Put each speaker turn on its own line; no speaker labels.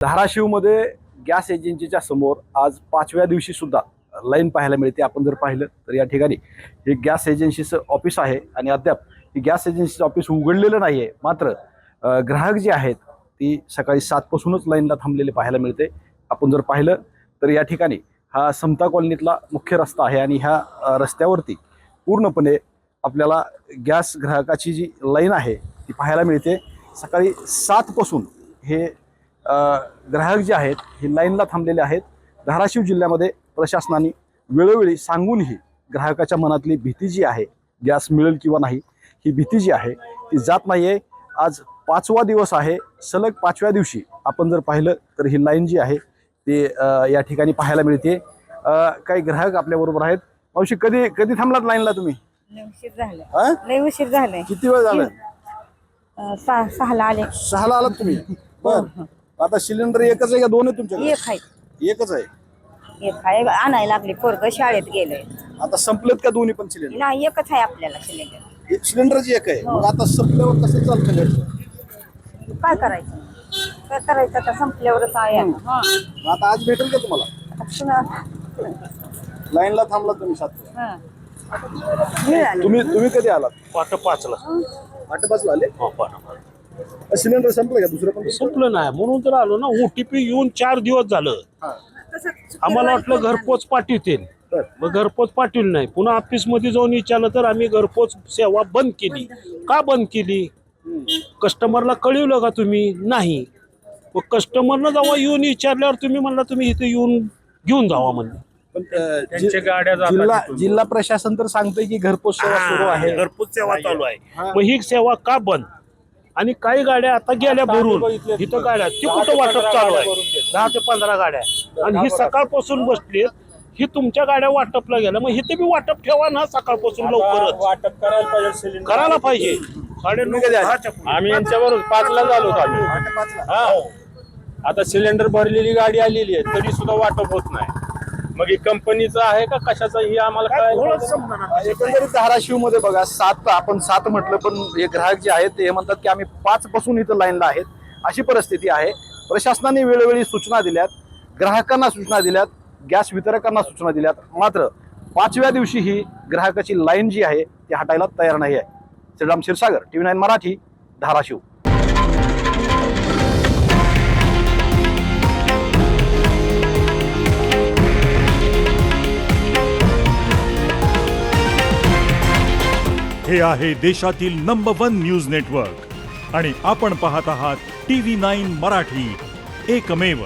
धाराशिवमध्ये गॅस एजन्सीच्या समोर आज 5व्या दिवशी सुद्धा लाईन पाहायला मिळते. आपण जर पाहिलं तर या ठिकाणी हे गॅस एजन्सीचं ऑफिस आहे आणि अद्याप ही गॅस एजन्सीचं ऑफिस उघडलेलं नाही आहे. मात्र ग्राहक जे आहेत ती सकाळी 7 पासूनच लाईनला थांबलेले पाहायला मिळते. आपण जर पाहिलं तर या ठिकाणी हा समता कॉलनीतला मुख्य रस्ता आहे आणि ह्या रस्त्यावरती पूर्णपणे आपल्याला गॅस ग्राहकाची जी लाईन आहे ती पाहायला मिळते. सकाळी 7 पासून हे ग्राहक जे आहेत हे लाईनला थांबलेले आहेत. धाराशिव जिल्ह्यामध्ये प्रशासनाने वेळोवेळी सांगूनही ग्राहकाच्या मनातली भीती जी आहे गॅस मिळेल किंवा नाही ही भीती जी आहे ती जात नाही आहे. आज 5वा दिवस आहे. सलग 5व्या दिवशी आपण जर पाहिलं तर ही लाईन जी आहे ती या ठिकाणी पाहायला मिळते. काही ग्राहक आपल्याबरोबर आहेत. मावशी, कधी कधी थांबलात लाईनला तुम्ही?
लय उशीर झालाय.
किती वेळ झाला?
6ला आले.
6ला आलात तुम्ही? बर. आता सिलेंडर एकच आहे का दोन आहे तुमच्याकडे?
एक आहे.
एकच आहे.
एक आहे आणायला लागले. पोरग शाळेत गेलंय.
आता संपलेत का दोन्ही पण सिलेंडर?
नाही, एकच आहे आपल्याला सिलेंडर.
एक सिलेंडरची एक आहे. मग आता संपल्यावर कसं चालतं घरचं?
काय करायचं? काय करायचं आता संपल्यावरच आहे.
मग आता आज भेटेल का तुम्हाला? लाईनला थांबला तुम्ही 7ला. तुम्ही कधी आलात?
5:05
8:05 आले. सिलेंडर संपलं का? दुसरं पण
संपलं नाही म्हणून तर आलो ना. OTP येऊन 4 दिवस झालं. आम्हाला वाटलं घरपोच पाठवतील, मग घरपोच पाठवली नाही. पुन्हा ऑफिस मध्ये जाऊन विचारलं तर आम्ही घरपोच सेवा बंद केली. का बंद केली? कस्टमरला कळवलं का तुम्ही? नाही. मग कस्टमरनं जेव्हा येऊन विचारल्यावर तुम्ही म्हणला तुम्ही इथे येऊन घेऊन जावा म्हणलं.
पण जिल्हा प्रशासन तर सांगतंय की घरपोच सेवा सुरू आहे.
घरपोच सेवा चालू आहे. मग ही सेवा का बंद? आणि काही गाड्या आता गेल्या भरून इथं गाड्या ती कुठं वाटप चालू आहे? 10 ते 15 गाड्या आणि ही सकाळपासून बसली. ही तुमच्या गाड्या वाटपला गेल्या. मग इथे बी वाटप ठेवा ना सकाळपासून लवकरच.
वाटप
करायला पाहिजे. 9:30
आम्ही यांच्याबरोबर 5ला झालो आम्ही. आता सिलेंडर भरलेली गाडी आलेली आहे तरी सुद्धा वाटप होत नाही. मग ही कंपनीचं आहे का कशाचं ही आम्हाला काय?
एकंदरीत धाराशिव मध्ये बघा 7 म्हटलं पण हे ग्राहक जे आहेत ते म्हणतात की आम्ही 5 पासून इथं लाईनला आहेत. अशी परिस्थिती आहे. प्रशासनाने वेळोवेळी सूचना दिल्यात, ग्राहकांना सूचना दिल्यात, गॅस वितरकांना सूचना दिल्यात. मात्र 5व्या दिवशी ही ग्राहकाची लाईन जी आहे ती हटायला तयार नाही आहे. श्रीराम क्षीरसागर, TV9 मराठी, धाराशिव.
हे आहे देशातील नंबर 1 न्यूज नेटवर्क आणि आपण पाहत आहात TV9 मराठी, एकमेव.